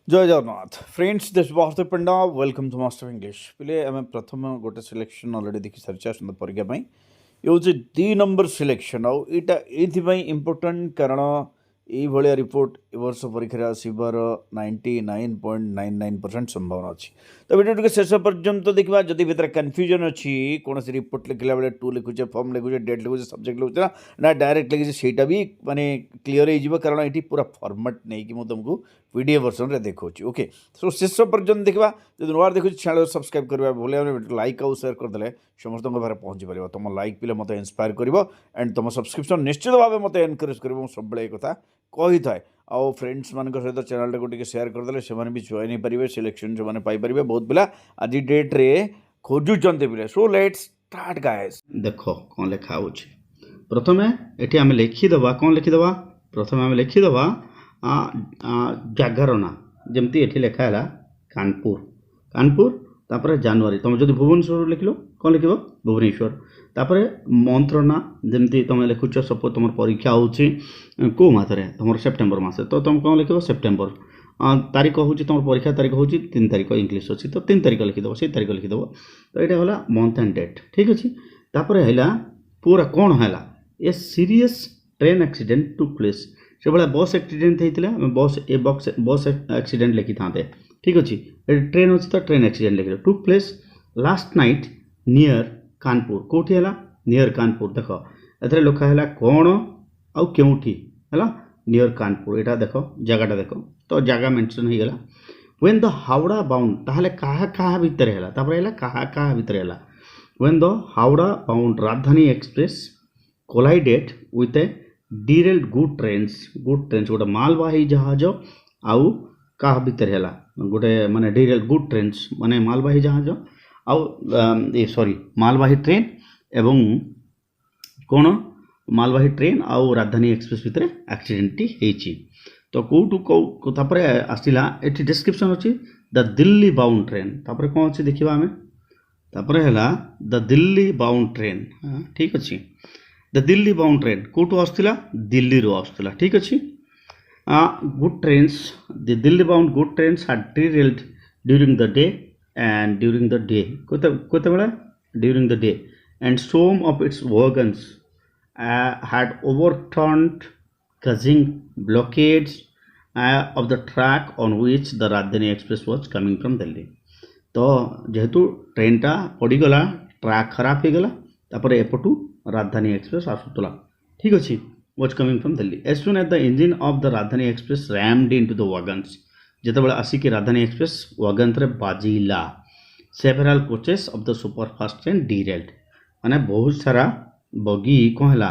जय Jagannath friends this Bharati Panda welcome to master English पिले आम प्रथम गोटे सिलेक्शन अलरेडी देखी सारी आसता परीक्षा ये हूँ 2 नंबर सिलेक्शन आईटा ये इम्पोर्टाट कारण ये रिपोर्ट ए वर्ष परीक्षा आसबार 99.99% संभावना अच्छी तो वीडियो टे शेष पर्यंत देखा जदि भितर कन्फ्यूजन अच्छी कौन रिपोर्ट लिखला बेले टू लिखुचे फर्म लिखुचे डेट लिखुचे सब्जेक्ट लिखुचे ना डायरेक्ट लिखी से भी माने क्लीयर हो कारण ये पूरा फॉर्मेट नहीं कि तुमको पीडीएफ वर्सन रे देखो ओके सो शेष पर्यंत देखा जो नुआ देखो चैनल सब्सक्राइब करवा भूल लाइक आउ शेयर करदे समस्त पाखे पहुँची पार तुम लाइक पिले मत इंस्पायर कर एंड तुम सब्सक्रिप्शन निश्चित भाव मत एनकरेज कर सब कथा कही थाए आउ फ्रेंड्स मान सहित चैनल को टी सेयार करदे से भी जॉइन पारे सिलेक्शन जो मैंने पाइपर बहुत पिला आज डेट रे खोजुंट पिले सो लेट्स स्टार्ट गाइस देख कौन लिखा हो प्रथम ये आम लिखिदे कौन लिखिदे प्रथम आम लिखिदे जगार ना जमती ये लिखा है कानपुर कानपुर तापर जनवरी तुम जो भुवनेश्वर लिख लो कौन लिख भुवनेश्वर तापर मंथर ना जमती तुम लिखुच सपोज तुम परीक्षा होची को मासरे तुम सेप्टेम्बर मासे तो तुम कौन लिख सेप्टेम्बर तारीख हूँ तुम परीक्षा तारीख हूँ 3 तारीख इंग्लीश अच्छी तो 3 तारीख लिखिदेव से तारीख लिखिदेव तो यहाँ गला मंथ एंड डेट ठीक अच्छे तापर है पूरा कौन है a serious train accident took place से भाया बस एक्सीडेंट होता बस ए बस एक्सीडेंट लिखि था ठीक अच्छे ट्रेन अच्छी तो ट्रेन एक्सीडेंट लिखे took place last night near Kanpur कौटी है नियर कानपुर देख ए लिखा है कौन आउ क्योंठी है नियर कानपुर यहाँ देख जगह देख तो जगह मेंशन हो गला व्हेन द हावड़ा बाउंड ताहले कहा कहा भितर है कहा कहा भितर है व्हेन द हावड़ा बाउंड राजधानी express collided with A derailed good trains गोटे मालवाही जहाज आउ कहा भितर है गोटे माने डिरेल्ड गुड ट्रेन्स माने मालवाही जहाज आउ सॉरी मालवाही ट्रेन एवं कौन मालवाही ट्रेन आउ राजधानी एक्सप्रेस भितर एक्सीडेंट होती तो कौटू कौपर आसला ये डिस्क्रिप्शन अच्छी द दिल्ली बाउंड ट्रेन तापर कौन अच्छी देखा आम तापर है द दिल्ली बाउंड ट्रेन ठीक अच्छे द दिल्ली बाउंड ट्रेन कौटू आसला दिल्ली रू आसला ठीक अच्छे good trains the Delhi bound good trains had derailed during the day and during the day कोते बेला during the day and some of its wagons had overturned causing blockades of the track on which the Rajdhani Express was coming from Delhi तो जेहेतु ट्रेनटा पड़गला track खराब हो गला तापर एपटू राजधानी express आसूला ठीक अच्छे was coming from Delhi as soon as the engine of the Rajdhani Express rammed into the wagons जितेबाला आसिक राजधानी एक्सप्रेस वगन रे बाजिला several coaches of the superfast train derailed माने बहुत सारा बगी कौन है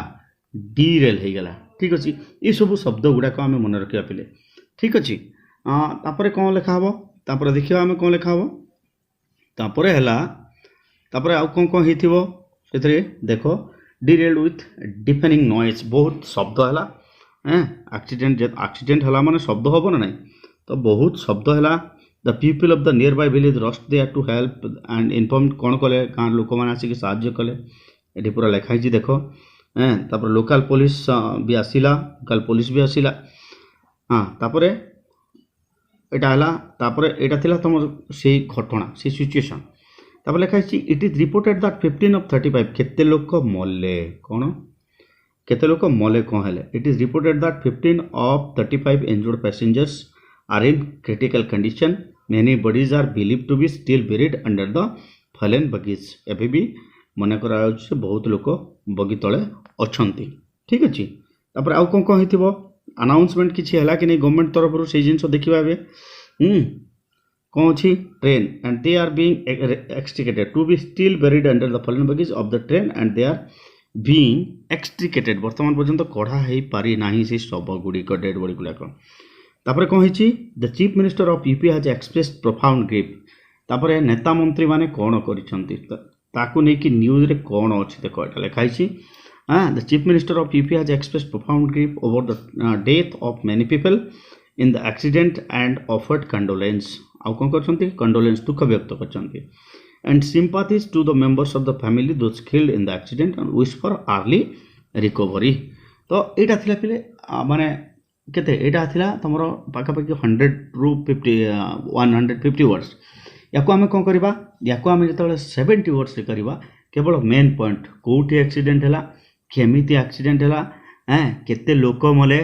डिरेल हो गला ठीक अच्छे ये सब शब्द गुड़ाक आम मन रखा पे ठीक अच्छे तापर कौन लिखा हम तापर देखा आम कौन लिखा हम तापर है तापर आउ कौन कौन हो देख डिरेल्ड विथ डिफेनिंग नॉइज बहुत शब्द है एक्सीडेंट है माने शब्द हम ना नहीं तो बहुत शब्द है the people of the nearby village rushed there to help and inform कौन कले गाँव लोक मैंने आसिक साहाଯ୍य कले ये पूरा लिखाई देख तापर लोकल पुलिस भी आसिला लोकल पुलिस भी आसिला हाँ तापर यहाँ थिला तुम से घटना से सिचुएशन तापर लिखाई it is reported that 15 of 35 केते लोक मले कौन केते लोक मले कौन है it is reported that 15 of 35 injured passengers are in critical condition many bodies are believed to be still buried under the fallen buggies एबे भी मन करा बहुत लोक बगी तले अच्छी ठीक अच्छे तापर आउ कौन कौन हो अनाउंसमेंट किसी है कि नहीं गवर्नमेंट तरफ से जिन देखा कौन अच्छी train and they are being extricated to be still buried under the fallen bogies of the train and they are being extricated वर्तमान पर्यंत कढ़ा हो पारि ना से शव गुड़िक डेड बॉडी गुड़ाक तापर कौन है the chief minister of UP has expressed profound grief तापर नेता मंत्री माने कौन कर न्यूज रे कौन अच्छी देख यहाँ लिखाई the chief minister of UP has expressed profound grief over the death of many people in the accident and offered condolence आउ कौन कर कंडोलेंस दुख व्यक्त कर and sympathies to the members of the family those killed in the accident and wish for early recovery तो यहाँ पे माने केते एटा थिला तमरो पाखापाखि 100 रु 50 150 वर्ड्स याको आमे कोन करबा याको आमे जतबे 70 वर्ड्स रे करबा केवल मेन पॉइंट कोठी एक्सीडेंट हला केमिति एक्सीडेंट हला केते लोक मले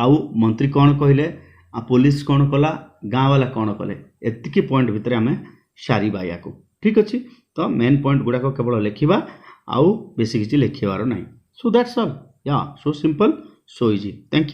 आउ मंत्री कौन कहले आ पुलिस कौन कला गाँ वाला कौन कले एतिकी पॉइंट भितर आमे सारिबा याको ठीक अछि तो मेन पॉइंट गुडा को केवल लिखिबा आउ बेसी किछि लिखिबार नाही सो दैट्स ऑल या so simple so easy thank you.